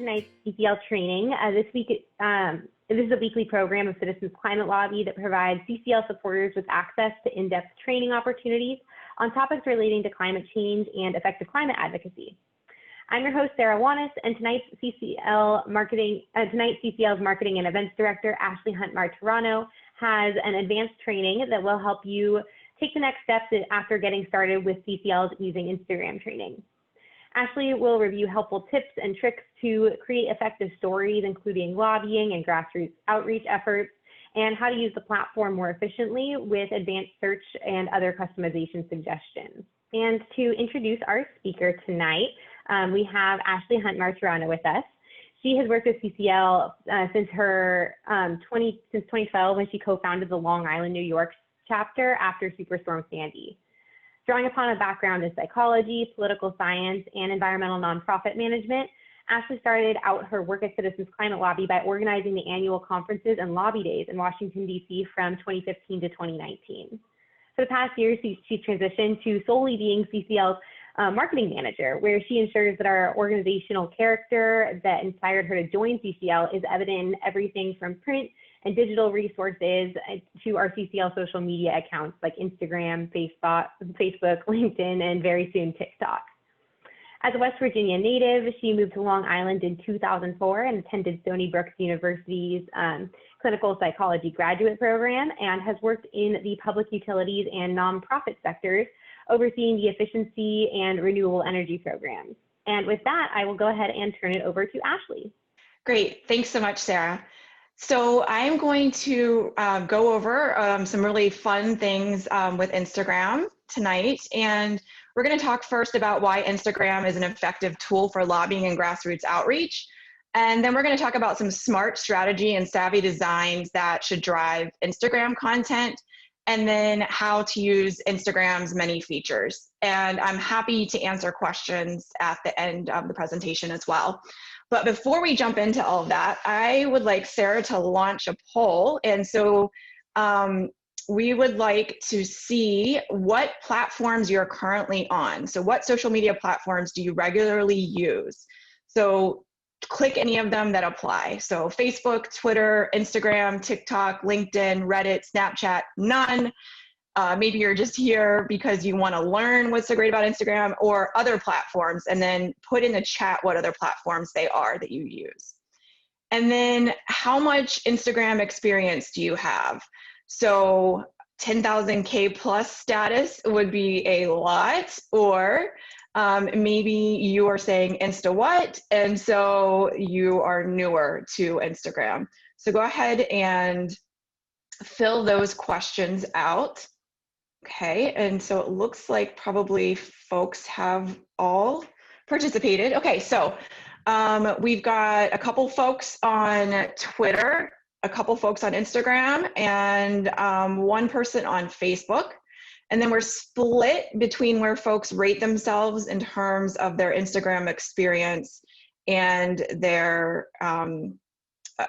tonight's CCL training. This is a weekly program of Citizens Climate Lobby that provides CCL supporters with access to in-depth training opportunities on topics relating to climate change and effective climate advocacy. I'm your host, Sarah Wanis, and tonight's CCL's Marketing and Events Director, Ashley Hunt-Martirano, has an advanced training that will help you take the next steps after getting started with CCL's using Instagram training. Ashley will review helpful tips and tricks to create effective stories, including lobbying and grassroots outreach efforts, and how to use the platform more efficiently with advanced search and other customization suggestions. And to introduce our speaker tonight, we have Ashley Hunt-Martirano with us. She has worked with CCL since 2012 when she co-founded the Long Island, New York chapter after Superstorm Sandy. Drawing upon a background in psychology, political science, and environmental nonprofit management, Ashley started out her work at Citizens Climate Lobby by organizing the annual conferences and lobby days in Washington, D.C. from 2015 to 2019. For the past year, she transitioned to solely being CCL's marketing manager, where she ensures that our organizational character that inspired her to join CCL is evident in everything from print and digital resources to our CCL social media accounts like Instagram, Facebook, LinkedIn, and very soon TikTok. As a West Virginia native, she moved to Long Island in 2004 and attended Stony Brook University's clinical psychology graduate program and has worked in the public utilities and nonprofit sectors, overseeing the efficiency and renewable energy programs. And with that, I will go ahead and turn it over to Ashley. Great, thanks so much, Sarah. So I'm going to go over some really fun things with Instagram tonight. And we're going to talk first about why Instagram is an effective tool for lobbying and grassroots outreach. And then we're going to talk about some smart strategy and savvy designs that should drive Instagram content, and then how to use Instagram's many features. And I'm happy to answer questions at the end of the presentation as well. But before we jump into all of that, I would like Sarah to launch a poll. And so we would like to see what platforms you're currently on. So what social media platforms do you regularly use? So click any of them that apply. So Facebook, Twitter, Instagram, TikTok, LinkedIn, Reddit, Snapchat, none. Maybe you're just here because you want to learn what's so great about Instagram, or other platforms, and then put in the chat what other platforms they are that you use. And then how much Instagram experience do you have? So 10,000K plus status would be a lot, or maybe you are saying Insta what, and so you are newer to Instagram. So go ahead and fill those questions out. Okay, and so it looks like probably folks have all participated. Okay, so we've got a couple folks on Twitter, a couple folks on Instagram, and one person on Facebook. And then we're split between where folks rate themselves in terms of their Instagram experience and their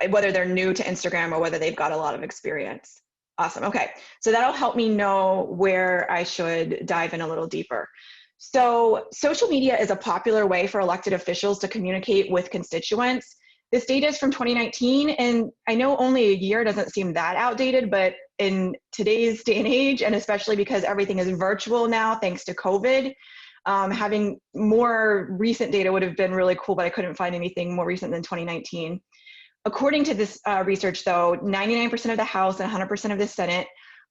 whether they're new to Instagram or whether they've got a lot of experience. Awesome. Okay, so that'll help me know where I should dive in a little deeper. So social media is a popular way for elected officials to communicate with constituents. This data is from 2019, and I know only a year doesn't seem that outdated, but in today's day and age, and especially because everything is virtual now thanks to COVID, having more recent data would have been really cool, but I couldn't find anything more recent than 2019. According to this research, though, 99% of the House and 100% of the Senate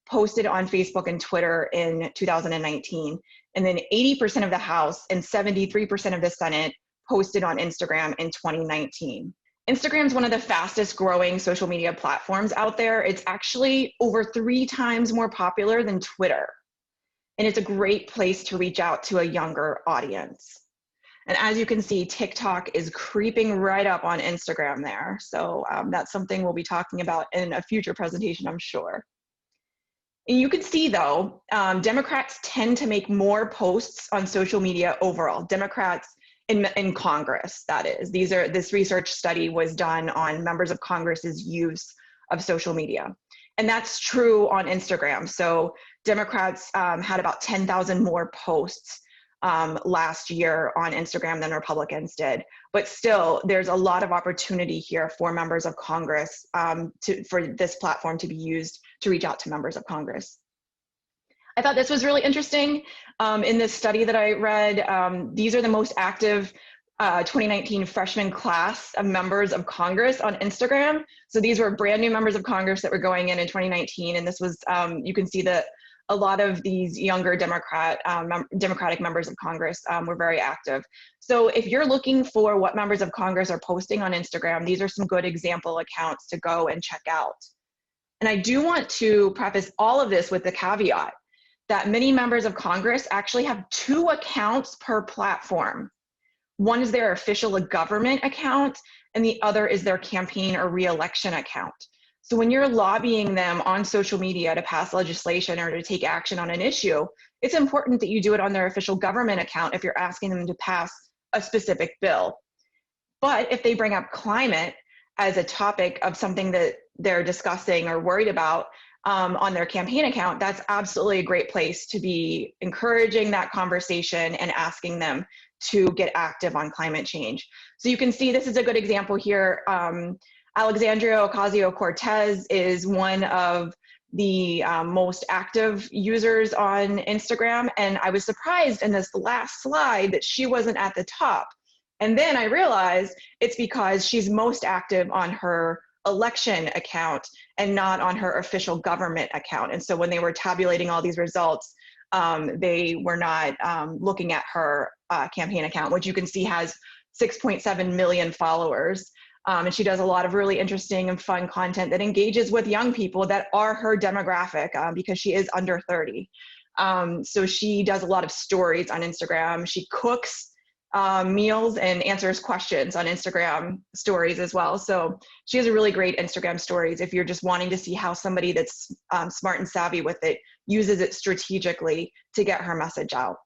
posted on Facebook and Twitter in 2019. And then 80% of the House and 73% of the Senate posted on Instagram in 2019. Instagram is one of the fastest growing social media platforms out there. It's actually over 3 times more popular than Twitter. And it's a great place to reach out to a younger audience. And as you can see, TikTok is creeping right up on Instagram there. So that's something we'll be talking about in a future presentation, I'm sure. And you can see, though, Democrats tend to make more posts on social media overall. Democrats in Congress, that is. This research study was done on members of Congress's use of social media. And that's true on Instagram. So Democrats had about 10,000 more posts last year on Instagram than Republicans did. But still, there's a lot of opportunity here for members of Congress for this platform to be used to reach out to members of Congress. I thought this was really interesting. In this study that I read, these are the most active 2019 freshman class of members of Congress on Instagram. So these were brand new members of Congress that were going in 2019. And this was, you can see that a lot of these younger Democratic members of Congress were very active. So if you're looking for what members of Congress are posting on Instagram, these are some good example accounts to go and check out. And I do want to preface all of this with the caveat that many members of Congress actually have 2 accounts per platform. One is their official government account, and the other is their campaign or re-election account. So when you're lobbying them on social media to pass legislation or to take action on an issue, it's important that you do it on their official government account if you're asking them to pass a specific bill. But if they bring up climate as a topic of something that they're discussing or worried about on their campaign account, that's absolutely a great place to be encouraging that conversation and asking them to get active on climate change. So you can see this is a good example here. Alexandria Ocasio-Cortez is one of the most active users on Instagram. And I was surprised in this last slide that she wasn't at the top. And then I realized it's because she's most active on her election account and not on her official government account. And so when they were tabulating all these results, they were not looking at her campaign account, which you can see has 6.7 million followers. And she does a lot of really interesting and fun content that engages with young people that are her demographic because she is under 30. So she does a lot of stories on Instagram. She cooks meals and answers questions on Instagram stories as well. So she has a really great Instagram stories if you're just wanting to see how somebody that's smart and savvy with it uses it strategically to get her message out.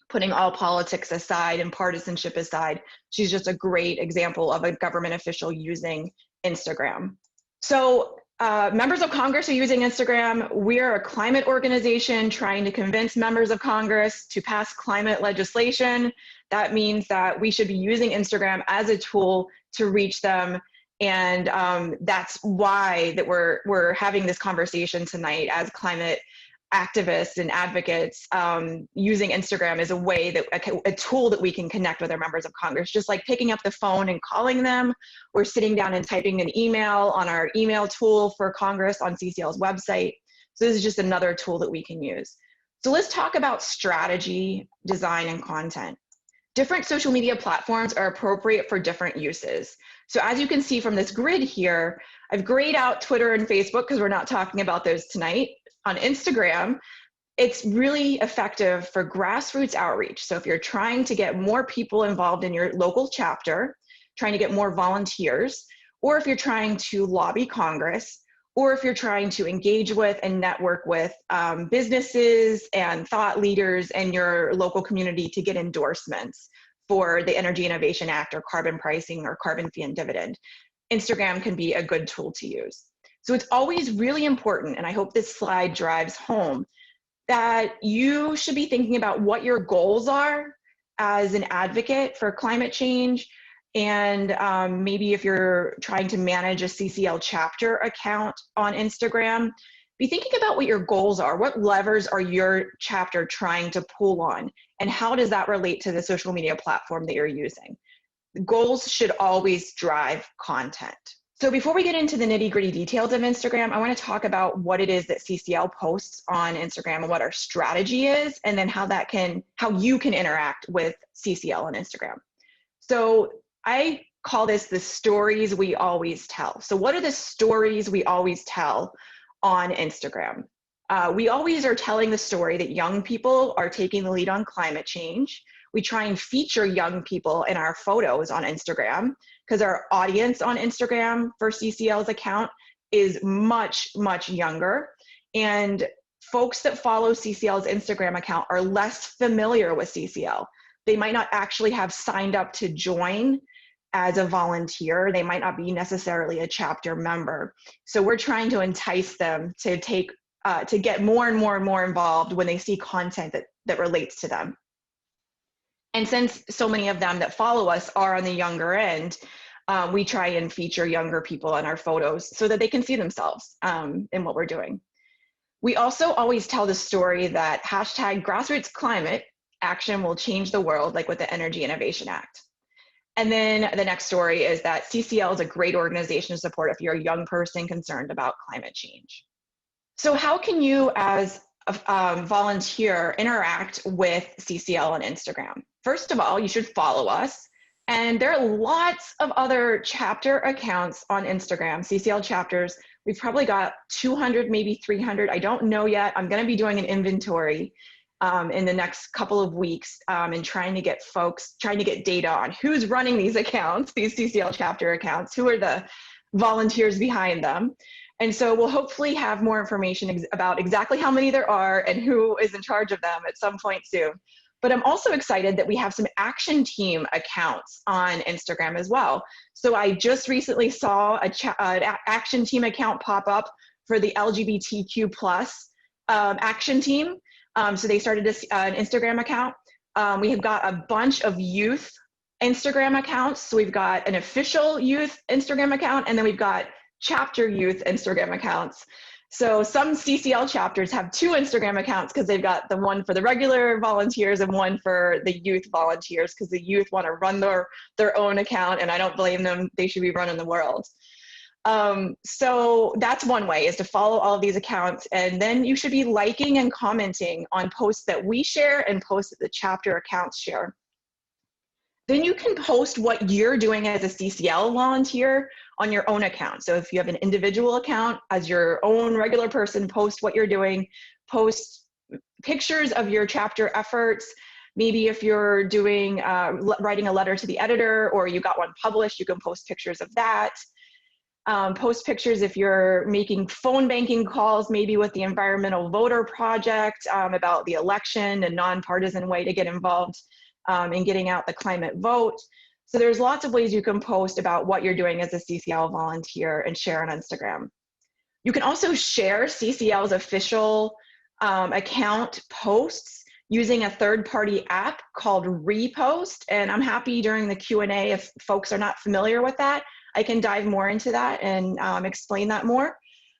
Putting all politics aside and partisanship aside, she's just a great example of a government official using Instagram. So members of Congress are using Instagram. We're a climate organization trying to convince members of Congress to pass climate legislation. That means that we should be using Instagram as a tool to reach them. And that's why that we're having this conversation tonight as climate activists and advocates, using Instagram as a way that a tool that we can connect with our members of Congress, just like picking up the phone and calling them, or sitting down and typing an email on our email tool for Congress on CCL's website. So this is just another tool that we can use. So let's talk about strategy, design, and content. Different social media platforms are appropriate for different uses. So as you can see from this grid here, I've grayed out Twitter and Facebook because we're not talking about those tonight. On Instagram, it's really effective for grassroots outreach. So if you're trying to get more people involved in your local chapter, trying to get more volunteers, or if you're trying to lobby Congress, or if you're trying to engage with and network with businesses and thought leaders in your local community to get endorsements for the Energy Innovation Act or carbon pricing or carbon fee and dividend, Instagram can be a good tool to use. So it's always really important, and I hope this slide drives home, that you should be thinking about what your goals are as an advocate for climate change. And maybe if you're trying to manage a CCL chapter account on Instagram, be thinking about what your goals are. What levers are your chapter trying to pull on? And how does that relate to the social media platform that you're using? Goals should always drive content. So before we get into the nitty-gritty details of Instagram, I want to talk about what it is that CCL posts on Instagram and what our strategy is, and then how you can interact with CCL on Instagram. So I call this the stories we always tell. So what are the stories we always tell on Instagram? We always are telling the story that young people are taking the lead on climate change. We try and feature young people in our photos on Instagram because our audience on Instagram for CCL's account is much, much younger. And folks that follow CCL's Instagram account are less familiar with CCL. They might not actually have signed up to join as a volunteer. They might not be necessarily a chapter member. So we're trying to entice them to to get more and more and more involved when they see content that relates to them. And since so many of them that follow us are on the younger end, we try and feature younger people in our photos so that they can see themselves in what we're doing. We also always tell the story that hashtag grassroots climate action will change the world, like with the Energy Innovation Act. And then the next story is that CCL is a great organization to support if you're a young person concerned about climate change. So how can you as a volunteer interact with CCL on Instagram? First of all, you should follow us. And there are lots of other chapter accounts on Instagram, CCL chapters. We've probably got 200, maybe 300. I don't know yet. I'm going to be doing an inventory in the next couple of weeks and trying to get data on who's running these accounts, these CCL chapter accounts, who are the volunteers behind them. And so we'll hopefully have more information about exactly how many there are and who is in charge of them at some point soon. But I'm also excited that we have some action team accounts on Instagram as well. So I just recently saw an action team account pop up for the LGBTQ plus action team. So they started an Instagram account. We have got a bunch of youth Instagram accounts. So we've got an official youth Instagram account, and then we've got chapter youth Instagram accounts. So some CCL chapters have 2 Instagram accounts because they've got the one for the regular volunteers and one for the youth volunteers, because the youth want to run their own account, and I don't blame them. They should be running the world. So that's one way, is to follow all of these accounts, and then you should be liking and commenting on posts that we share and posts that the chapter accounts share. Then you can post what you're doing as a CCL volunteer on your own account. So if you have an individual account as your own regular person, post what you're doing, post pictures of your chapter efforts. Maybe if you're doing, writing a letter to the editor, or you got one published, you can post pictures of that. Post pictures if you're making phone banking calls, maybe with the Environmental Voter Project about the election, a nonpartisan way to get involved in getting out the climate vote. So there's lots of ways you can post about what you're doing as a CCL volunteer and share on Instagram. You can also share CCL's official account posts using a third-party app called Repost. And I'm happy during the Q&A, if folks are not familiar with that, I can dive more into that and explain that more.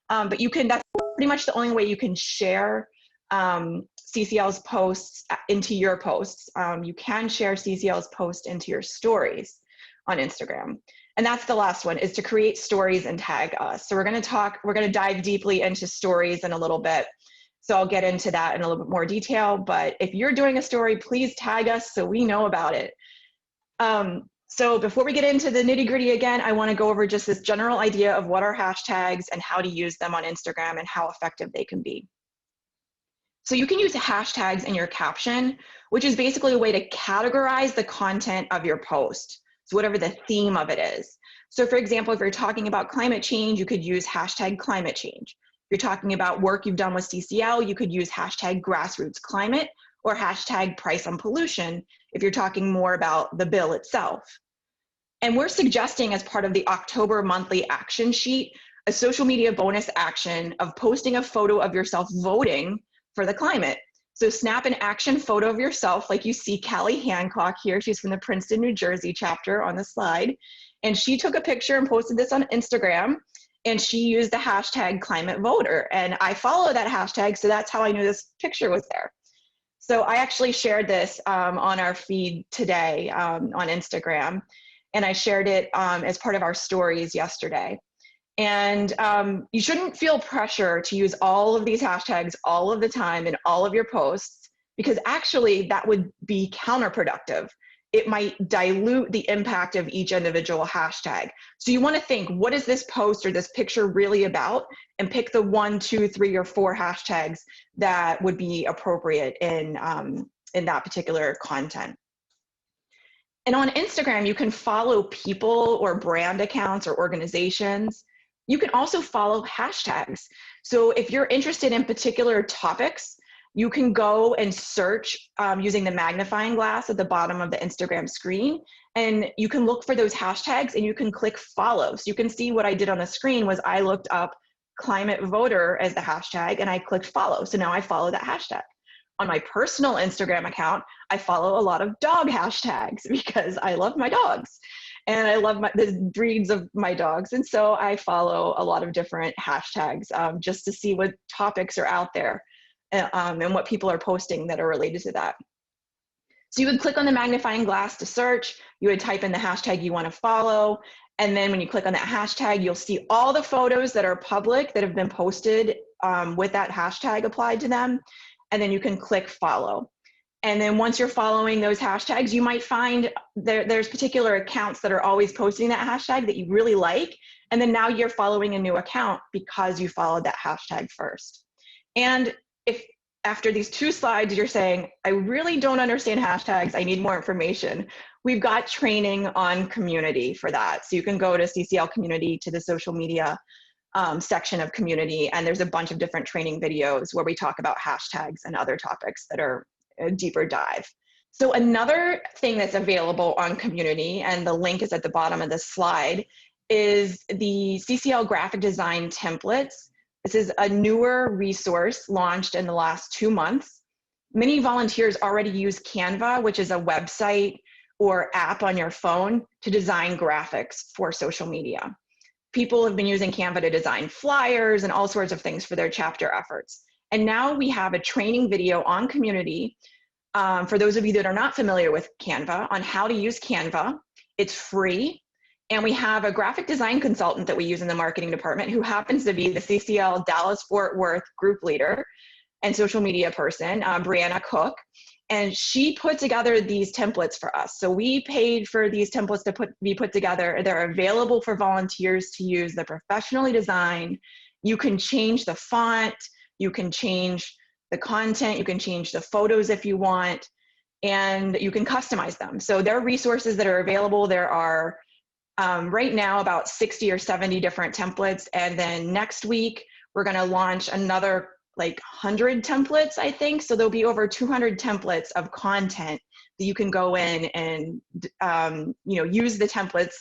But that's pretty much the only way you can share CCL's posts into your posts. You can share CCL's post into your stories on Instagram. And that's the last one, is to create stories and tag us. So we're going to dive deeply into stories in a little bit. So I'll get into that in a little bit more detail. But if you're doing a story, please tag us so we know about it. So before we get into the nitty gritty again, I want to go over just this general idea of what are hashtags and how to use them on Instagram and how effective they can be. So you can use hashtags in your caption, which is basically a way to categorize the content of your post. So whatever the theme of it is. So for example, if you're talking about climate change, you could use hashtag climate change. If you're talking about work you've done with CCL, you could use hashtag grassroots climate or hashtag price on pollution if you're talking more about the bill itself. And we're suggesting, as part of the October monthly action sheet, a social media bonus action of posting a photo of yourself voting for the climate. So snap an action photo of yourself, like you see Callie Hancock here. She's from the Princeton, New Jersey chapter on the slide. And she took a picture and posted this on Instagram, and she used the hashtag climate voter. And I follow that hashtag, so that's how I knew this picture was there. So I actually shared this on our feed today on Instagram, and I shared it as part of our stories yesterday. And you shouldn't feel pressure to use all of these hashtags all of the time in all of your posts, because actually that would be counterproductive. It might dilute the impact of each individual hashtag. So you want to think, what is this post or this picture really about? And pick the 1, 2, 3, or 4 hashtags that would be appropriate in that particular content. And on Instagram, you can follow people or brand accounts or organizations. You can also follow hashtags. So if you're interested in particular topics, you can go and search using the magnifying glass at the bottom of the Instagram screen, and you can look for those hashtags and you can click follow. So you can see what I did on the screen was I looked up climate voter as the hashtag and I clicked follow. So now I follow that hashtag. On my personal Instagram account, I follow a lot of dog hashtags because I love my dogs and I love the breeds of my dogs. And so I follow a lot of different hashtags just to see what topics are out there and what people are posting that are related to that. So you would click on the magnifying glass to search, you would type in the hashtag you want to follow, and then when you click on that hashtag, you'll see all the photos that are public that have been posted with that hashtag applied to them, and then you can click follow. And then once you're following those hashtags, you might find there's particular accounts that are always posting that hashtag that you really like, and then now you're following a new account because you followed that hashtag first. And if after these 2 slides, you're saying, I really don't understand hashtags, I need more information, we've got training on community for that. So you can go to CCL community, to the social media section of community, and there's a bunch of different training videos where we talk about hashtags and other topics that are a deeper dive. So another thing that's available on community, and the link is at the bottom of this slide, is the CCL graphic design templates. This is a newer resource launched in the last 2 months. Many volunteers already use Canva, which is a website or app on your phone to design graphics for social media. People have been using Canva to design flyers and all sorts of things for their chapter efforts. And now we have a training video on community for those of you that are not familiar with Canva on how to use Canva. It's free. And we have a graphic design consultant that we use in the marketing department who happens to be the CCL Dallas-Fort Worth group leader and social media person, Brianna Cook. And she put together these templates for us. So we paid for these templates to be put together. They're available for volunteers to use. They're professionally designed. You can change the font. You can change the content. You can change the photos if you want. And you can customize them. So there are resources that are available. There are right now about 60 or 70 different templates. And then next week, we're going to launch another like 100 templates, I think. So there'll be over 200 templates of content that you can go in and use the templates,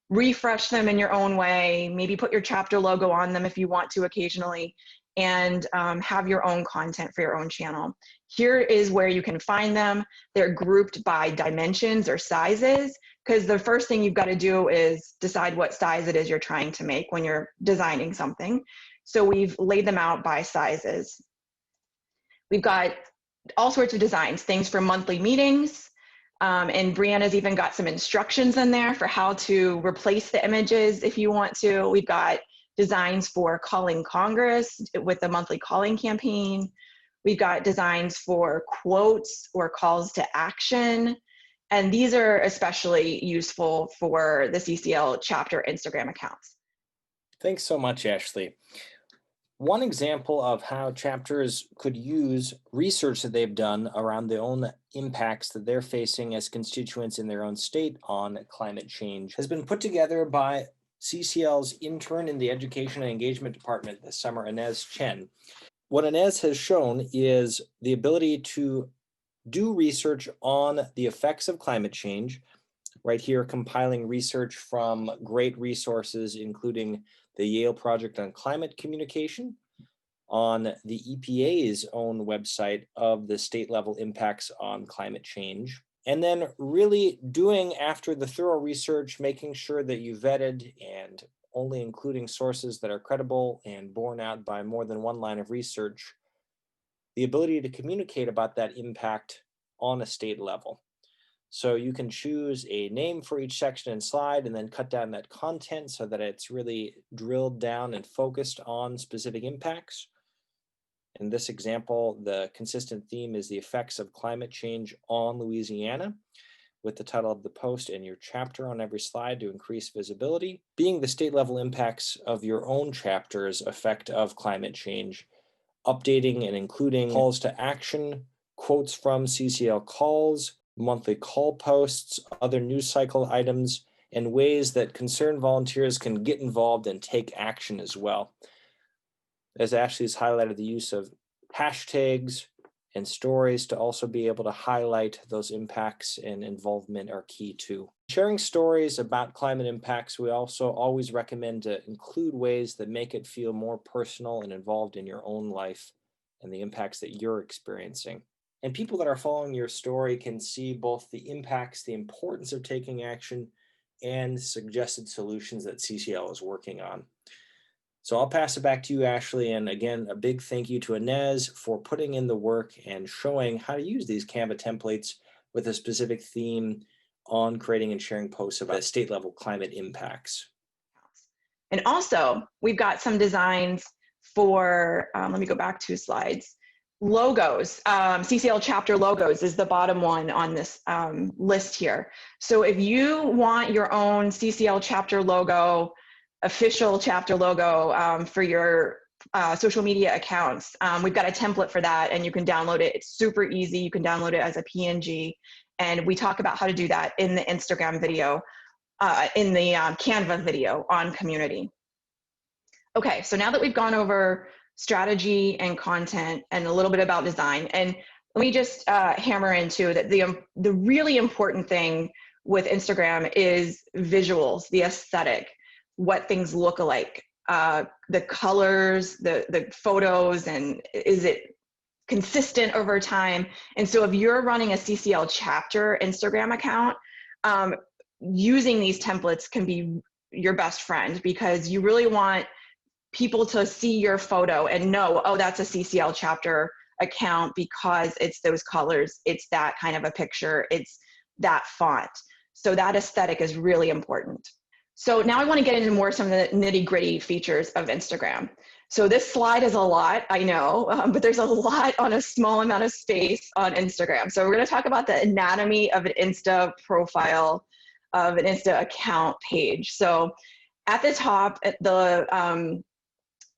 refresh them in your own way, maybe put your chapter logo on them if you want to occasionally, and have your own content for your own channel. Here is where you can find them. They're grouped by dimensions or sizes, because the first thing you've got to do is decide what size it is you're trying to make when you're designing something. So we've laid them out by sizes. We've got all sorts of designs, things for monthly meetings, and Brianna's even got some instructions in there for how to replace the images if you want to. We've got designs for calling Congress with the monthly calling campaign. We've got designs for quotes or calls to action. And these are especially useful for the CCL chapter Instagram accounts. Thanks so much, Ashley. One example of how chapters could use research that they've done around their own impacts that they're facing as constituents in their own state on climate change has been put together by CCL's intern in the Education and Engagement Department this summer, Inez Chen. What Inez has shown is the ability to do research on the effects of climate change, right here compiling research from great resources, including the Yale Project on Climate Communication, on the EPA's own website of the state level impacts on climate change, and then really doing, after the thorough research, making sure that you vetted and only including sources that are credible and borne out by more than one line of research, the ability to communicate about that impact on a state level. So you can choose a name for each section and slide and then cut down that content so that it's really drilled down and focused on specific impacts. In this example, the consistent theme is the effects of climate change on Louisiana, with the title of the post and your chapter on every slide to increase visibility, being the state level impacts of your own chapter's effect of climate change, updating and including calls to action, quotes from CCL calls, monthly call posts, other news cycle items, and ways that concerned volunteers can get involved and take action as well. As Ashley's highlighted, the use of hashtags and stories to also be able to highlight those impacts and involvement are key too. Sharing stories about climate impacts, we also always recommend to include ways that make it feel more personal and involved in your own life and the impacts that you're experiencing. And people that are following your story can see both the impacts, the importance of taking action, and suggested solutions that CCL is working on. So I'll pass it back to you, Ashley. And again, a big thank you to Inez for putting in the work and showing how to use these Canva templates with a specific theme on creating and sharing posts about state level climate impacts. And also, we've got some designs for, let me go back 2 slides, logos. CCL chapter logos is the bottom one on this list here. So if you want your own CCL chapter logo, official chapter logo for your social media accounts, we've got a template for that, and you can download it. It's super easy. You can download it as a PNG, and we talk about how to do that in the Instagram video, in the Canva video on community. Okay, so now that we've gone over strategy and content and a little bit about design, and let me just hammer into that the really important thing with Instagram is visuals, the aesthetic, what things look like, the colors, the photos, and is it consistent over time? And so if you're running a CCL chapter Instagram account, using these templates can be your best friend, because you really want people to see your photo and know, oh, that's a CCL chapter account because it's those colors, it's that kind of a picture, it's that font. So that aesthetic is really important. So now I want to get into more some of the nitty-gritty features of Instagram. So this slide is a lot, I know, but there's a lot on a small amount of space on Instagram. So we're going to talk about the anatomy of an Insta profile, of an Insta account page. So at the top,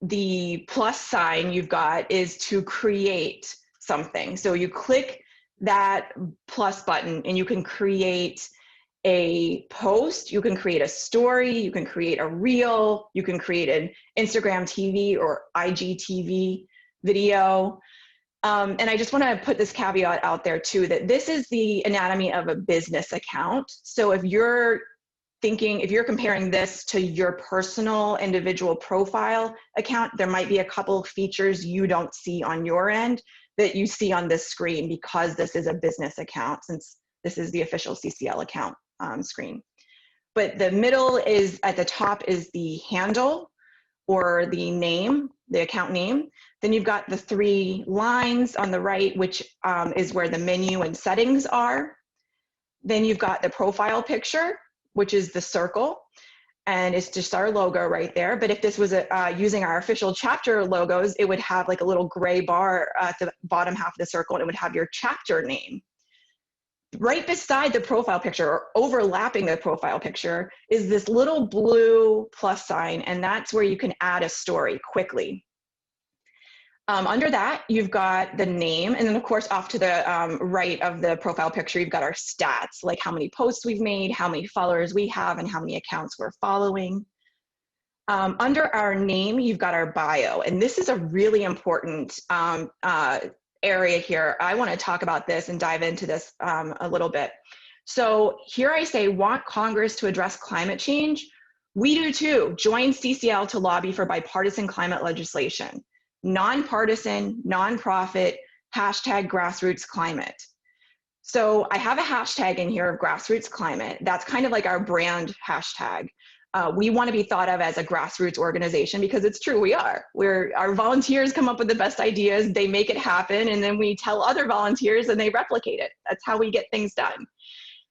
the plus sign you've got is to create something. So you click that plus button and you can create a post, you can create a story, you can create a reel, you can create an Instagram TV or IGTV video. And I just want to put this caveat out there too, that this is the anatomy of a business account. So if you're comparing this to your personal individual profile account, there might be a couple of features you don't see on your end that you see on this screen, because this is a business account, since this is the official CCL account screen. But the middle is, at the top is the handle or the name, the account name. Then you've got the 3 lines on the right, which is where the menu and settings are. Then you've got the profile picture, which is the circle, and it's just our logo right there. But if this was using our official chapter logos, it would have like a little gray bar at the bottom half of the circle, and it would have your chapter name. Right beside the profile picture, or overlapping the profile picture, is this little blue plus sign, and that's where you can add a story quickly. Under that, you've got the name, and then of course off to the right of the profile picture, you've got our stats, like how many posts we've made, how many followers we have, and how many accounts we're following. Under our name, you've got our bio, and this is a really important area here. I want to talk about this and dive into this a little bit. So here I say, want Congress to address climate change? We do too. Join CCL to lobby for bipartisan climate legislation. Nonpartisan, nonprofit, hashtag grassroots climate. So I have a hashtag in here of grassroots climate. That's kind of like our brand hashtag. We want to be thought of as a grassroots organization, because it's true, we are. Our volunteers come up with the best ideas, they make it happen, and then we tell other volunteers and they replicate it. That's how we get things done.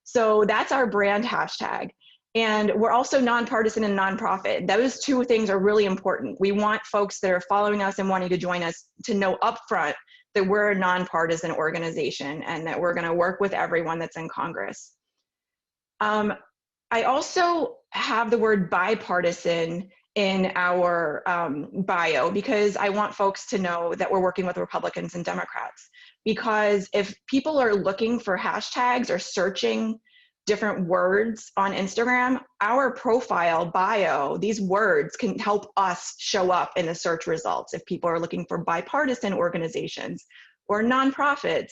So that's our brand hashtag. And we're also nonpartisan and nonprofit. Those 2 things are really important. We want folks that are following us and wanting to join us to know upfront that we're a nonpartisan organization and that we're going to work with everyone that's in Congress. I also have the word bipartisan in our bio, because I want folks to know that we're working with Republicans and Democrats. Because if people are looking for hashtags or searching different words on Instagram, our profile bio, these words can help us show up in the search results if people are looking for bipartisan organizations or nonprofits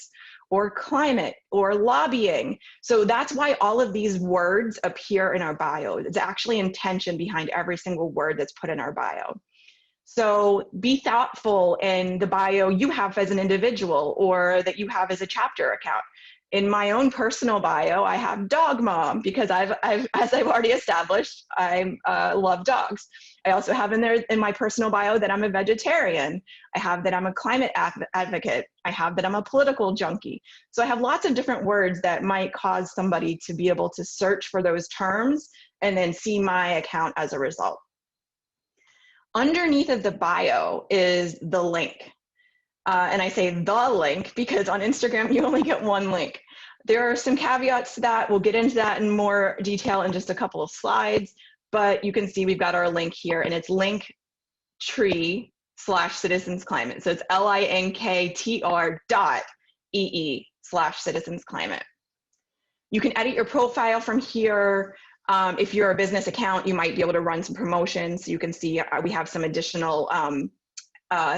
or climate or lobbying. So that's why all of these words appear in our bio. It's actually intention behind every single word that's put in our bio. So be thoughtful in the bio you have as an individual or that you have as a chapter account. In my own personal bio, I have dog mom because as I've already established, I love dogs. I also have in there in my personal bio that I'm a vegetarian. I have that I'm a climate advocate. I have that I'm a political junkie. So I have lots of different words that might cause somebody to be able to search for those terms and then see my account as a result. Underneath of the bio is the link. And I say the link because on Instagram, you only get one link. There are some caveats to that. We'll get into that in more detail in just a couple of slides, but you can see we've got our link here and it's linktree/citizensclimate. So it's linktr.ee/citizensclimate. You can edit your profile from here. If you're a business account, you might be able to run some promotions. So you can see we have some additional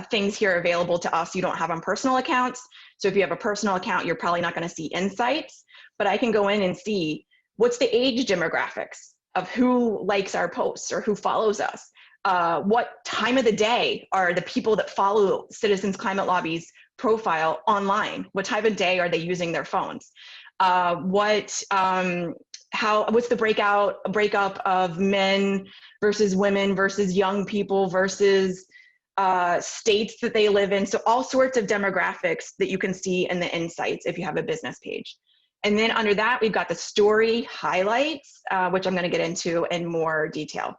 things here available to us you don't have on personal accounts. So if you have a personal account, you're probably not going to see insights, but I can go in and see what's the age demographics of who likes our posts or who follows us. What time of the day are the people that follow Citizens Climate Lobby's profile online? What time of day are they using their phones? What's the breakup of men versus women versus young people versus states that they live in. So all sorts of demographics that you can see in the insights if you have a business page. And then under that, we've got the story highlights, which I'm going to get into in more detail.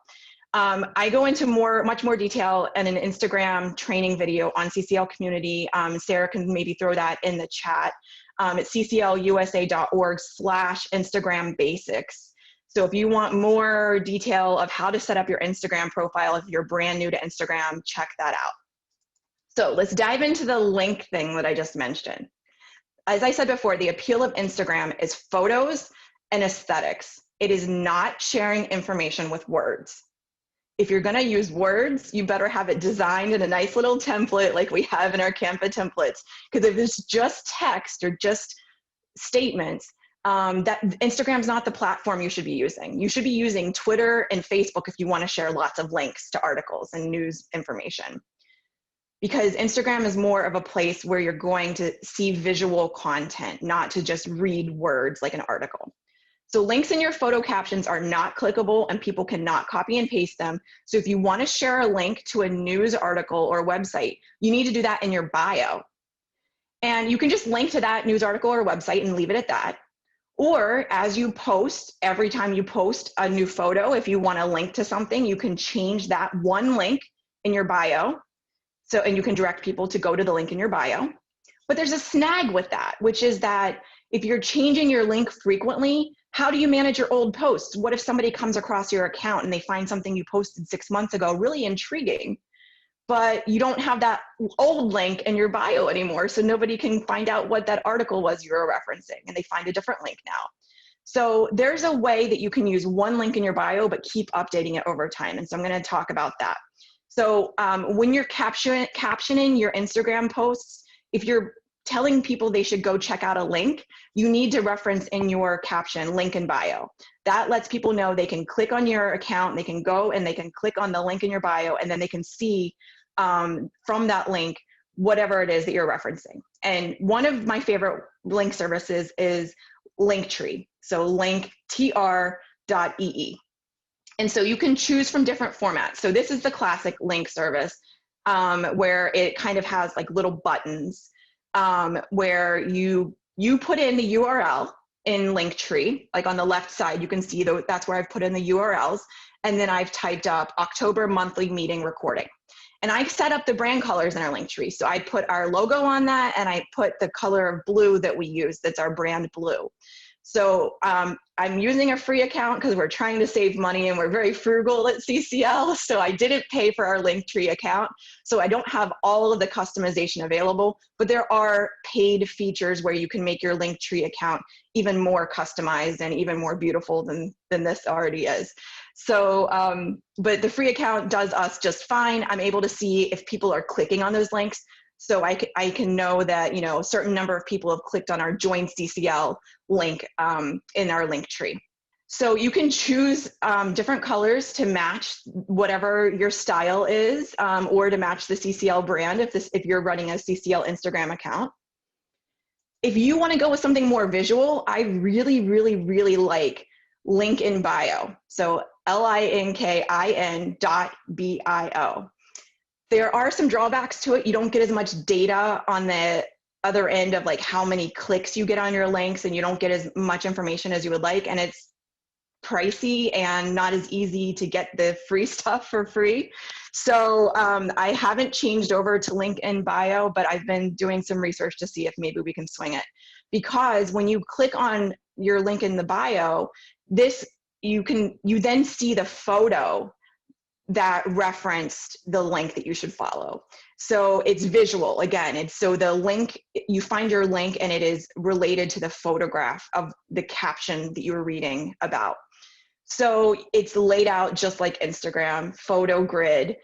I go into much more detail in an Instagram training video on CCL community. Sarah can maybe throw that in the chat. It's cclusa.org/Instagram basics. So if you want more detail of how to set up your Instagram profile, if you're brand new to Instagram, check that out. So let's dive into the link thing that I just mentioned. As I said before, the appeal of Instagram is photos and aesthetics. It is not sharing information with words. If you're gonna use words, you better have it designed in a nice little template like we have in our Canva templates. Because if it's just text or just statements, that Instagram's not the platform you should be using. You should be using Twitter and Facebook if you want to share lots of links to articles and news information. Because Instagram is more of a place where you're going to see visual content, not to just read words like an article. So links in your photo captions are not clickable and people cannot copy and paste them. So if you want to share a link to a news article or website, you need to do that in your bio. And you can just link to that news article or website and leave it at that. Or as you post, every time you post a new photo, if you want to link to something, you can change that one link in your bio. So, and you can direct people to go to the link in your bio. But there's a snag with that, which is that if you're changing your link frequently, how do you manage your old posts? What if somebody comes across your account and they find something you posted 6 months ago really intriguing, but you don't have that old link in your bio anymore, so nobody can find out what that article was you were referencing, and they find a different link now. So there's a way that you can use one link in your bio, but keep updating it over time, and so I'm gonna talk about that. So when you're captioning your Instagram posts, if you're telling people they should go check out a link, you need to reference in your caption, link in bio. That lets people know they can click on your account, they can go and they can click on the link in your bio, and then they can see from that link whatever it is that you're referencing. And one of my favorite link services is Linktree, so linktr.ee. And so you can choose from different formats. So this is the classic link service where it kind of has like little buttons where you put in the URL in Linktree, like on the left side, you can see that's where I've put in the URLs. And then I've typed up October monthly meeting recording. And I set up the brand colors in our Linktree. So I put our logo on that and I put the color of blue that we use, that's our brand blue. So I'm using a free account because we're trying to save money and we're very frugal at CCL. So I didn't pay for our Linktree account. So I don't have all of the customization available, but there are paid features where you can make your Linktree account even more customized and even more beautiful than this already is. So, but the free account does us just fine. I'm able to see if people are clicking on those links. So I can know that, you know, a certain number of people have clicked on our Join CCL link in our Linktree. So you can choose different colors to match whatever your style is, or to match the CCL brand if you're running a CCL Instagram account. If you want to go with something more visual, I really, really, really like link in bio. So linkin.bio. There are some drawbacks to it. You don't get as much data on the other end of like how many clicks you get on your links, and you don't get as much information as you would like. And it's pricey and not as easy to get the free stuff for free. So I haven't changed over to link in bio, but I've been doing some research to see if maybe we can swing it. Because when you click on your link in the bio, you then see the photo that referenced the link that you should follow. So it's visual. Again, it's so the link, you find your link and it is related to the photograph of the caption that you're reading about. So it's laid out just like Instagram, photo grid.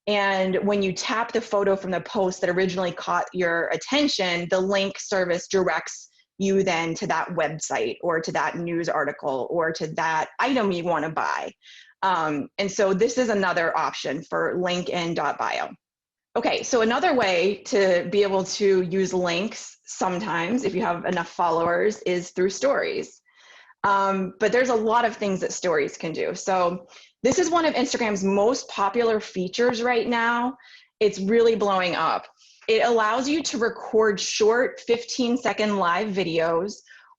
And when you tap the photo from the post that originally caught your attention, the link service directs you then to that website or to that news article or to that item you want to buy. And so this is another option for linkin.bio. Okay, so another way to be able to use links sometimes, if you have enough followers, is through stories. But there's a lot of things that stories can do. So this is one of Instagram's most popular features right now. It's really blowing up. It allows you to record short 15-second live videos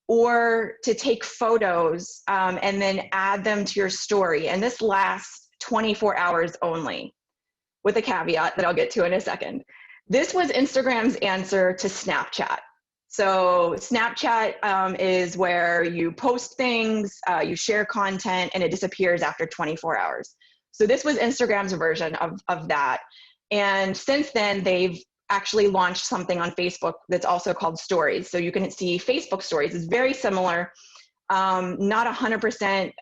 or to take photos and then add them to your story. And this lasts 24 hours only, with a caveat that I'll get to in a second. This was Instagram's answer to Snapchat. So Snapchat is where you post things, you share content, and it disappears after 24 hours. So this was Instagram's version of that. And since then, they've actually launched something on Facebook that's also called Stories. So you can see Facebook Stories. It's very similar, not 100%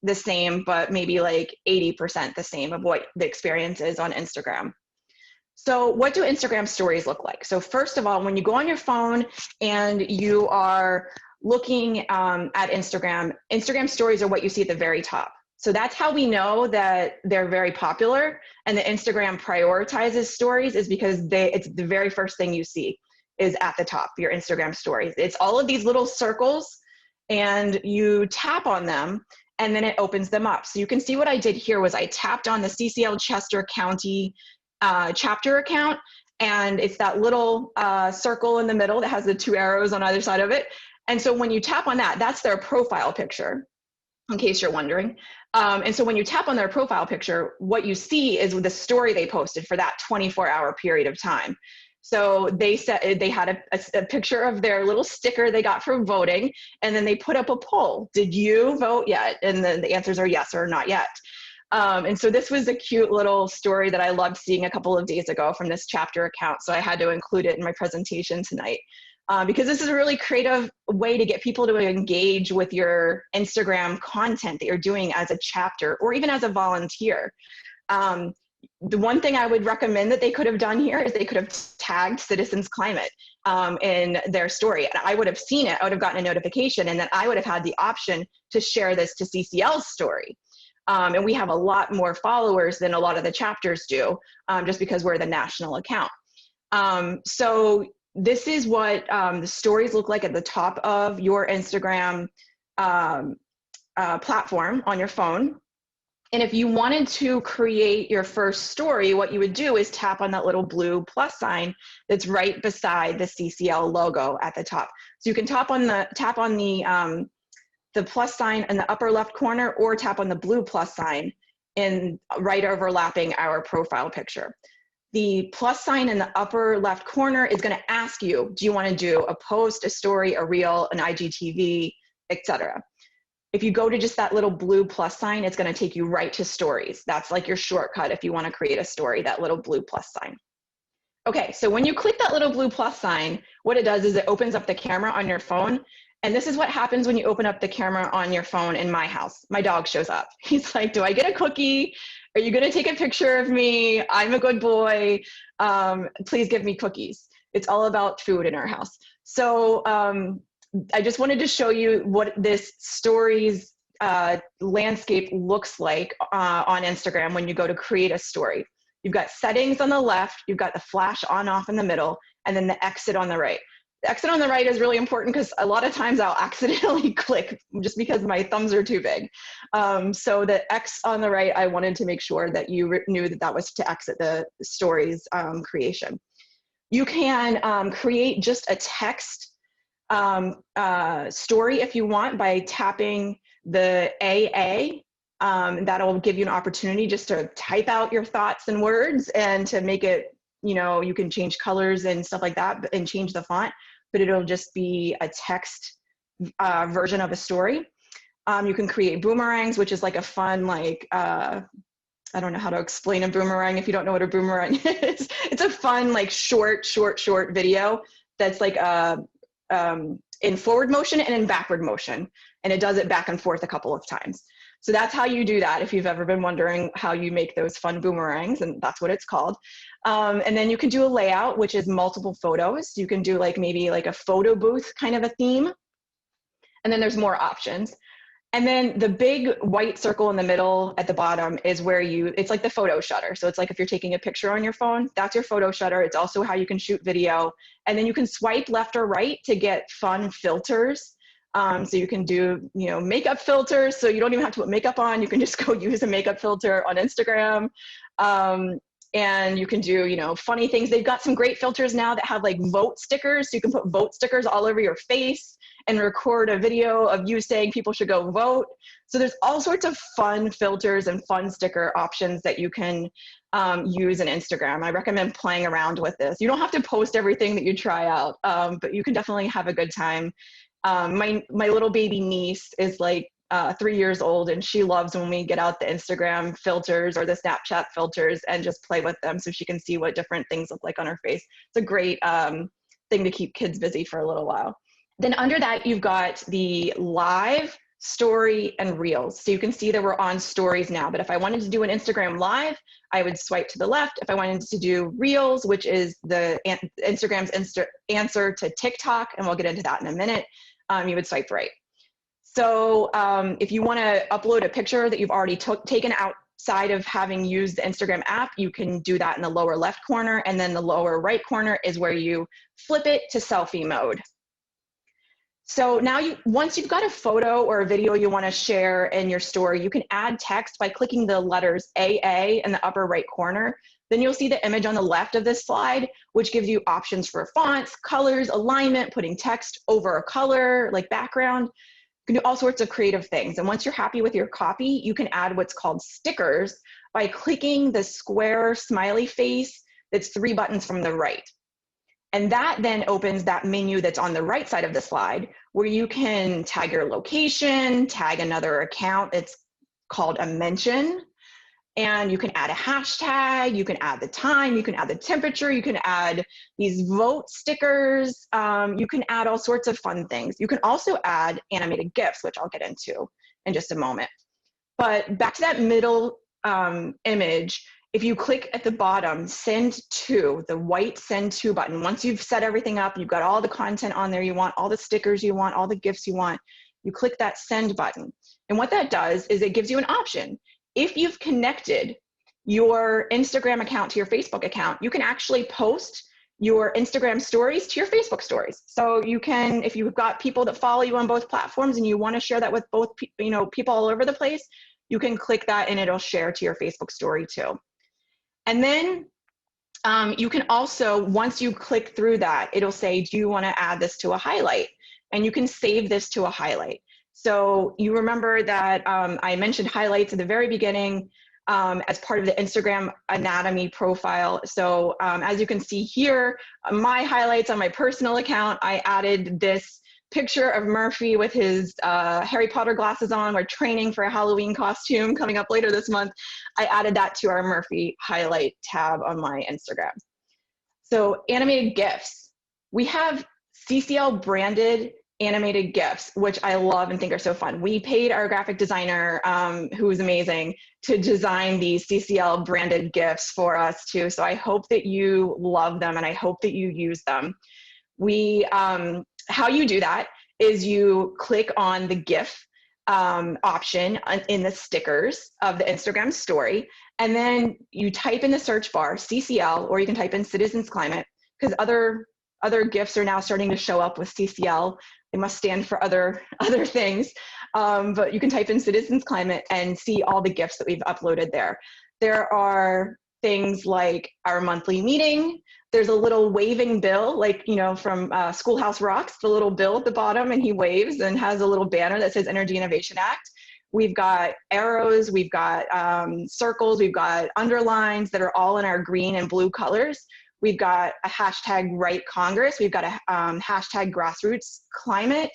the same, but maybe like 80% the same of what the experience is on Instagram. So what do Instagram stories look like? So first of all, when you go on your phone and you are looking at Instagram, Instagram stories are what you see at the very top. So that's how we know that they're very popular and that Instagram prioritizes stories, is because it's the very first thing you see is at the top, your Instagram stories. It's all of these little circles and you tap on them and then it opens them up. So you can see what I did here was I tapped on the CCL Chester County chapter account, and it's that little circle in the middle that has the two arrows on either side of it. And so when you tap on that, that's their profile picture, in case you're wondering. And so when you tap on their profile picture, what you see is the story they posted for that 24-hour period of time. So they said they had a picture of their little sticker they got from voting, and then they put up a poll. Did you vote yet? And then the answers are yes or not yet. And so this was a cute little story that I loved seeing a couple of days ago from this chapter account. So I had to include it in my presentation tonight. Because this is a really creative way to get people to engage with your Instagram content that you're doing as a chapter or even as a volunteer. The one thing I would recommend that they could have done here is they could have tagged Citizens Climate in their story. And I would have seen it, I would have gotten a notification, and then I would have had the option to share this to CCL's story. And we have a lot more followers than a lot of the chapters do, just because we're the national account. So this is what the stories look like at the top of your Instagram platform on your phone. And if you wanted to create your first story, what you would do is tap on that little blue plus sign that's right beside the CCL logo at the top. So you can tap on the plus sign in the upper left corner, or tap on the blue plus sign in right overlapping our profile picture. The plus sign in the upper left corner is going to ask you, do you want to do a post, a story, a reel, an IGTV, etc. If you go to just that little blue plus sign, it's going to take you right to stories. That's like your shortcut if you want to create a story, that little blue plus sign. Okay, so when you click that little blue plus sign, what it does is it opens up the camera on your phone. And this is what happens when you open up the camera on your phone in my house. My dog shows up. He's like, do I get a cookie? Are you going to take a picture of me? I'm a good boy. Please give me cookies. It's all about food in our house. So I just wanted to show you what this stories landscape looks like on Instagram when you go to create a story. You've got settings on the left, you've got the flash on off in the middle, and then the exit on the right. The exit on the right is really important because a lot of times I'll accidentally click just because my thumbs are too big. So the X on the right, I wanted to make sure that you knew that that was to exit the stories creation. You can create just a text story if you want by tapping the AA. That'll give you an opportunity just to type out your thoughts and words and to make it, you can change colors and stuff like that and change the font, but it'll just be a text version of a story. You can create boomerangs, which is like a fun, like, I don't know how to explain a boomerang if you don't know what a boomerang is. It's a fun, like short video that's like in forward motion and in backward motion. And it does it back and forth a couple of times. So that's how you do that if you've ever been wondering how you make those fun boomerangs, and that's what it's called. And then you can do a layout, which is multiple photos. You can do like maybe like a photo booth kind of a theme. And then there's more options. And then the big white circle in the middle at the bottom is where it's like the photo shutter. So it's like if you're taking a picture on your phone, that's your photo shutter. It's also how you can shoot video. And then you can swipe left or right to get fun filters. So you can do, makeup filters. So you don't even have to put makeup on. You can just go use a makeup filter on Instagram. And you can do, funny things. They've got some great filters now that have like vote stickers. So you can put vote stickers all over your face and record a video of you saying people should go vote. So there's all sorts of fun filters and fun sticker options that you can use in Instagram. I recommend playing around with this. You don't have to post everything that you try out, but you can definitely have a good time. My little baby niece is like 3 years old, and she loves when we get out the Instagram filters or the Snapchat filters and just play with them so she can see what different things look like on her face. It's a great thing to keep kids busy for a little while. Then under that, you've got the live, story, and reels. So you can see that we're on stories now, but if I wanted to do an Instagram live, I would swipe to the left. If I wanted to do reels, which is Instagram's answer to TikTok, and we'll get into that in a minute, you would swipe right. So if you want to upload a picture that you've already taken outside of having used the Instagram app, you can do that in the lower left corner, and then the lower right corner is where you flip it to selfie mode. So now once you've got a photo or a video you want to share in your story, you can add text by clicking the letters AA in the upper right corner. Then you'll see the image on the left of this slide, which gives you options for fonts, colors, alignment, putting text over a color, like background. You can do all sorts of creative things. And once you're happy with your copy, you can add what's called stickers by clicking the square smiley face that's 3 buttons from the right. And that then opens that menu that's on the right side of the slide where you can tag your location, tag another account. It's called a mention. And you can add a hashtag, you can add the time, you can add the temperature, you can add these vote stickers, you can add all sorts of fun things. You can also add animated GIFs, which I'll get into in just a moment. But back to that middle image, if you click at the bottom, send to, the white send to button, once you've set everything up, you've got all the content on there you want, all the stickers you want, all the GIFs you want, you click that send button. And what that does is it gives you an option. If you've connected your Instagram account to your Facebook account, you can actually post your Instagram stories to your Facebook stories. So you can, if you've got people that follow you on both platforms and you want to share that with both, people all over the place, you can click that and it'll share to your Facebook story too. And then you can also, once you click through that, it'll say, do you want to add this to a highlight? And you can save this to a highlight. So you remember that I mentioned highlights at the very beginning as part of the Instagram anatomy profile. So as you can see here, my highlights on my personal account, I added this picture of Murphy with his Harry Potter glasses on. We're training for a Halloween costume coming up later this month. I added that to our Murphy highlight tab on my Instagram. So animated GIFs. We have CCL branded animated GIFs, which I love and think are so fun. We paid our graphic designer, who is amazing, to design these CCL branded GIFs for us too. So I hope that you love them and I hope that you use them. How you do that is you click on the GIF option in the stickers of the Instagram story. And then you type in the search bar CCL, or you can type in Citizens Climate, because other GIFs are now starting to show up with CCL. They must stand for other things. But you can type in Citizens Climate and see all the GIFs that we've uploaded there. There are things like our monthly meeting. There's a little waving Bill, like, you know, from Schoolhouse Rocks, the little Bill at the bottom, and he waves and has a little banner that says Energy Innovation Act. We've got arrows, we've got circles, we've got underlines that are all in our green and blue colors. We've got a hashtag Right Congress. We've got a hashtag Grassroots Climate.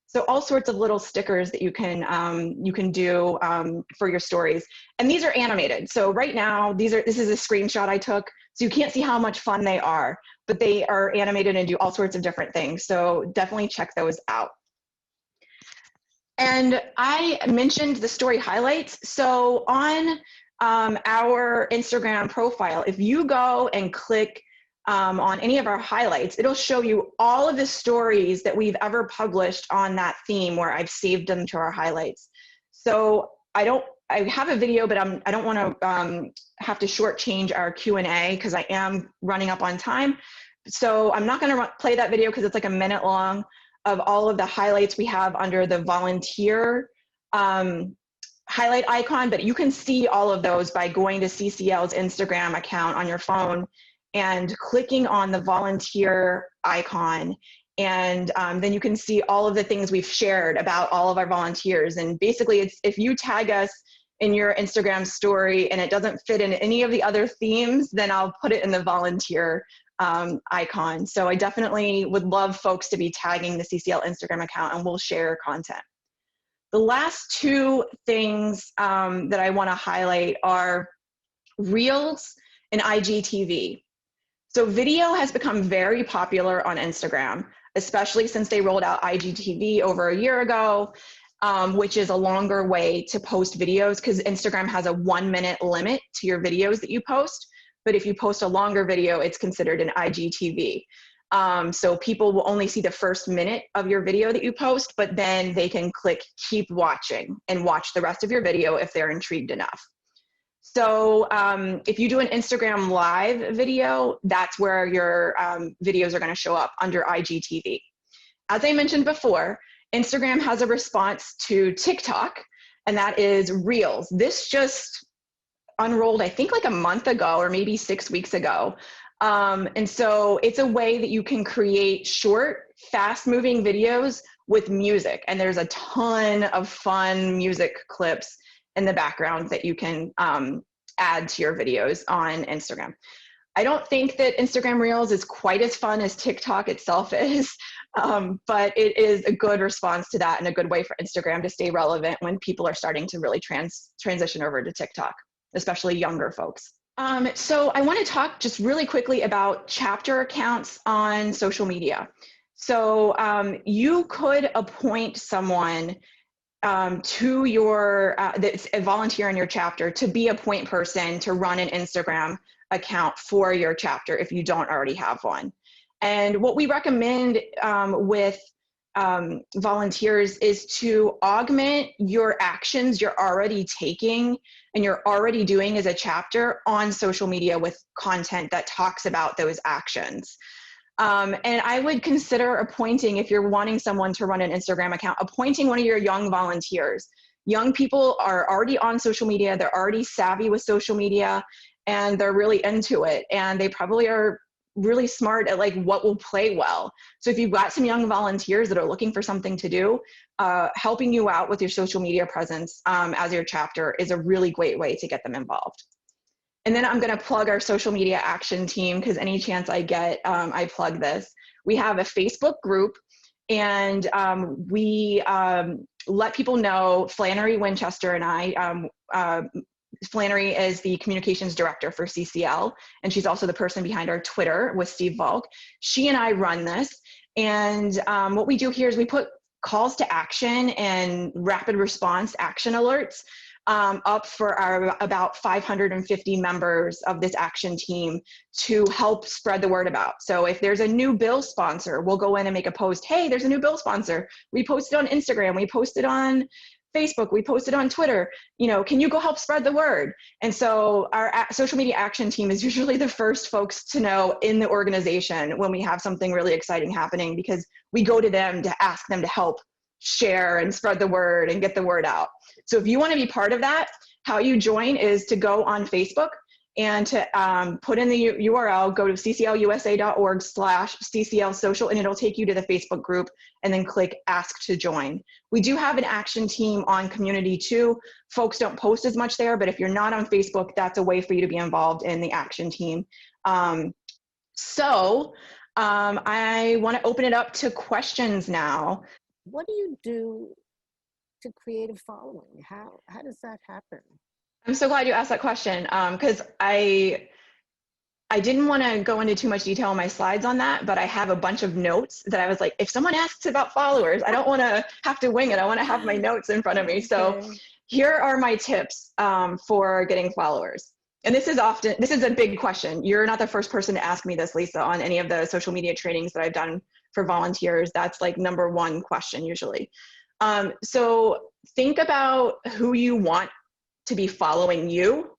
So all sorts of little stickers that you can do for your stories. And these are animated. So right now, this is a screenshot I took. So you can't see how much fun they are, but they are animated and do all sorts of different things. So definitely check those out. And I mentioned the story highlights. So on our Instagram profile, if you go and click on any of our highlights, it'll show you all of the stories that we've ever published on that theme where I've saved them to our highlights. So I have a video, but I don't want to have to shortchange our Q&A because I am running up on time. So I'm not going to play that video because it's like a minute long of all of the highlights we have under the volunteer highlight icon, but you can see all of those by going to CCL's Instagram account on your phone and clicking on the volunteer icon. And then you can see all of the things we've shared about all of our volunteers. And basically, it's if you tag us in your Instagram story and it doesn't fit in any of the other themes, then I'll put it in the volunteer icon. So I definitely would love folks to be tagging the CCL Instagram account, and we'll share content. The last two things that I want to highlight are Reels and IGTV. So video has become very popular on Instagram, especially since they rolled out IGTV over a year ago, which is a longer way to post videos because Instagram has a 1-minute limit to your videos that you post. But if you post a longer video, it's considered an IGTV. So people will only see the first minute of your video that you post, but then they can click keep watching and watch the rest of your video if they're intrigued enough. So if you do an Instagram live video, that's where your videos are going to show up under IGTV. As I mentioned before, Instagram has a response to TikTok, and that is Reels. This just unrolled, I think, like a month ago or maybe 6 weeks ago. And so it's a way that you can create short, fast-moving videos with music. And there's a ton of fun music clips in the background that you can add to your videos on Instagram. I don't think that Instagram Reels is quite as fun as TikTok itself is, but it is a good response to that and a good way for Instagram to stay relevant when people are starting to really transition over to TikTok, especially younger folks. So I want to talk just really quickly about chapter accounts on social media. So you could appoint someone to your, that's a volunteer in your chapter to be a point person to run an Instagram account for your chapter if you don't already have one. And what we recommend with volunteers is to augment your actions you're already taking and you're already doing as a chapter on social media with content that talks about those actions. And I would consider appointing, if you're wanting someone to run an Instagram account, appointing one of your young volunteers. Young people are already on social media, they're already savvy with social media, and they're really into it. And they probably are really smart at like what will play well. So if you've got some young volunteers that are looking for something to do, helping you out with your social media presence as your chapter is a really great way to get them involved. And then I'm going to plug our social media action team because any chance I get, I plug this. We have a Facebook group, and we let people know, Flannery Winchester and I, Flannery is the communications director for CCL, and she's also the person behind our Twitter with Steve Volk. She and I run this, and what we do here is we put calls to action and rapid response action alerts up for our about 550 members of this action team to help spread the word about. So if there's a new bill sponsor, we'll go in and make a post. Hey, there's a new bill sponsor. We posted on Instagram. We posted on Facebook, we post it on Twitter, can you go help spread the word? And so our social media action team is usually the first folks to know in the organization when we have something really exciting happening, because we go to them to ask them to help share and spread the word and get the word out. So if you want to be part of that, how you join is to go on Facebook and to put in the URL, go to cclusa.org/CCL social, and it'll take you to the Facebook group, and then click ask to join. We do have an action team on community too. Folks don't post as much there, but if you're not on Facebook, that's a way for you to be involved in the action team. I want to open it up to questions now. What do you do to create a following? How does that happen? I'm so glad you asked that question, because I didn't want to go into too much detail on my slides on that, but I have a bunch of notes that I was like, if someone asks about followers, I don't want to have to wing it. I want to have my notes in front of me. So here are my tips for getting followers. And this is a big question. You're not the first person to ask me this, Lisa, on any of the social media trainings that I've done for volunteers. That's like number one question usually. So think about who you want to be following you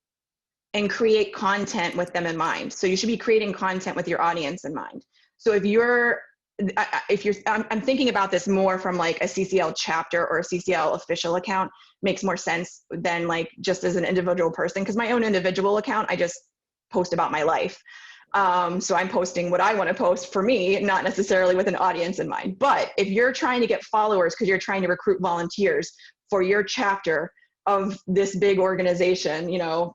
and create content with them in mind. So you should be creating content with your audience in mind. So I'm thinking about this more from like a CCL chapter or a CCL official account makes more sense than like just as an individual person, because my own individual account, I just post about my life. So I'm posting what I want to post for me, not necessarily with an audience in mind. But if you're trying to get followers because you're trying to recruit volunteers for your chapter of this big organization, you want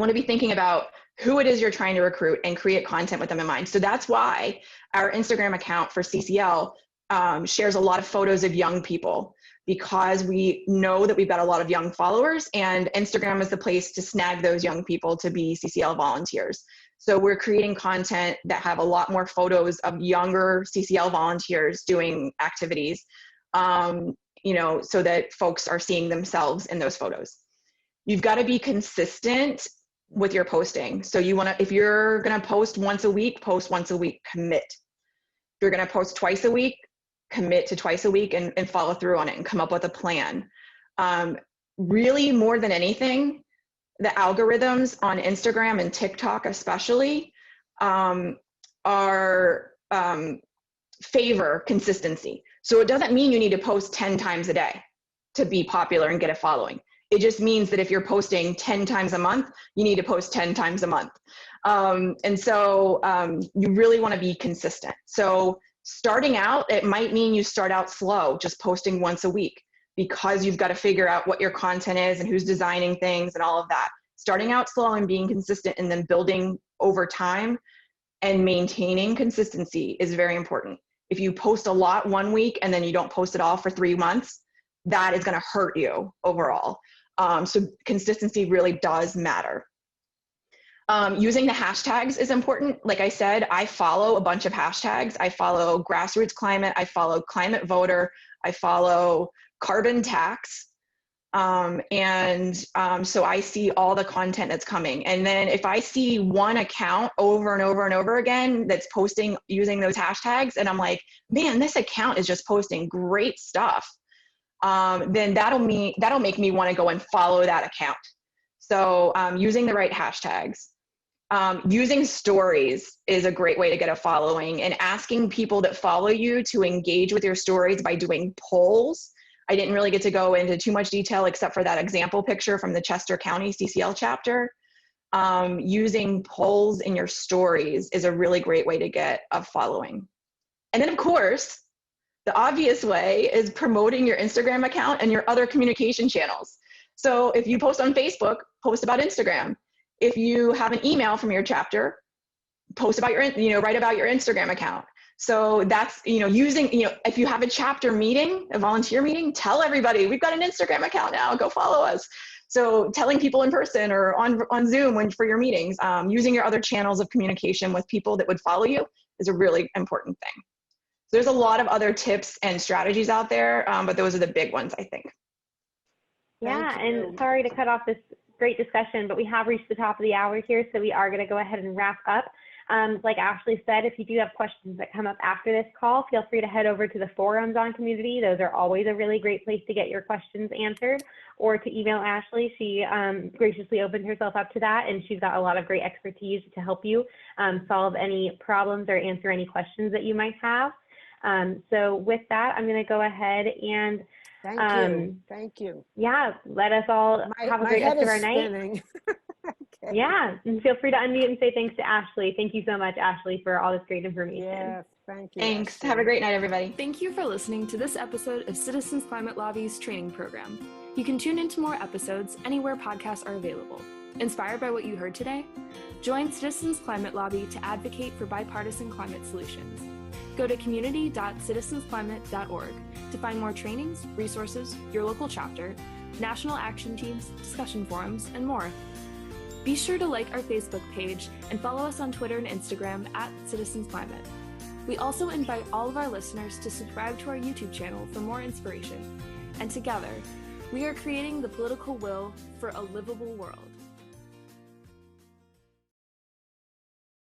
to be thinking about who it is you're trying to recruit and create content with them in mind. So that's why our Instagram account for CCL shares a lot of photos of young people, because we know that we've got a lot of young followers, and Instagram is the place to snag those young people to be CCL volunteers. So we're creating content that have a lot more photos of younger CCL volunteers doing activities, so that folks are seeing themselves in those photos. You've got to be consistent with your posting. So if you're going to post once a week, post once a week, commit. If you're going to post twice a week, commit to twice a week and follow through on it and come up with a plan. Really, more than anything, the algorithms on Instagram and TikTok especially favor consistency. So it doesn't mean you need to post 10 times a day to be popular and get a following. It just means that if you're posting 10 times a month, you need to post 10 times a month. And so you really want to be consistent. So starting out, it might mean you start out slow, just posting once a week, because you've got to figure out what your content is and who's designing things and all of that. Starting out slow and being consistent, and then building over time and maintaining consistency is very important. If you post a lot one week and then you don't post at all for 3 months, that is going to hurt you overall. So consistency really does matter. Using the hashtags is important. Like I said, I follow a bunch of hashtags. I follow grassroots climate. I follow climate voter. I follow carbon tax. So I see all the content that's coming. And then if I see one account over and over and over again that's posting using those hashtags, and I'm like, man, this account is just posting great stuff, then that'll make me want to go and follow that account. So using the right hashtags. Using stories is a great way to get a following, and asking people that follow you to engage with your stories by doing polls. I didn't really get to go into too much detail except for that example picture from the Chester County CCL chapter. Using polls in your stories is a really great way to get a following. And then of course, the obvious way is promoting your Instagram account and your other communication channels. So if you post on Facebook, post about Instagram. If you have an email from your chapter, post about write about your Instagram account. So that's, if you have a chapter meeting, a volunteer meeting, tell everybody, we've got an Instagram account now, go follow us. So telling people in person or on Zoom for your meetings, using your other channels of communication with people that would follow you is a really important thing. So there's a lot of other tips and strategies out there, but those are the big ones, I think. Yeah, and sorry to cut off this great discussion, but we have reached the top of the hour here, so we are going to go ahead and wrap up. Like Ashley said, if you do have questions that come up after this call, feel free to head over to the forums on community. Those are always a really great place to get your questions answered, or to email Ashley. She graciously opened herself up to that, and she's got a lot of great expertise to help you solve any problems or answer any questions that you might have. So with that, I'm going to go ahead and Thank you. Yeah, let us all have a great rest of our night. Okay. Yeah, and feel free to unmute and say thanks to Ashley. Thank you so much, Ashley, for all this great information. Yes, thank you. Thanks. Ashley. Have a great night, everybody. Thank you for listening to this episode of Citizens Climate Lobby's training program. You can tune into more episodes anywhere podcasts are available. Inspired by what you heard today? Join Citizens Climate Lobby to advocate for bipartisan climate solutions. Go to community.citizensclimate.org to find more trainings, resources, your local chapter, national action teams, discussion forums, and more. Be sure to like our Facebook page and follow us on Twitter and Instagram @CitizensClimate. We also invite all of our listeners to subscribe to our YouTube channel for more inspiration. And together, we are creating the political will for a livable world.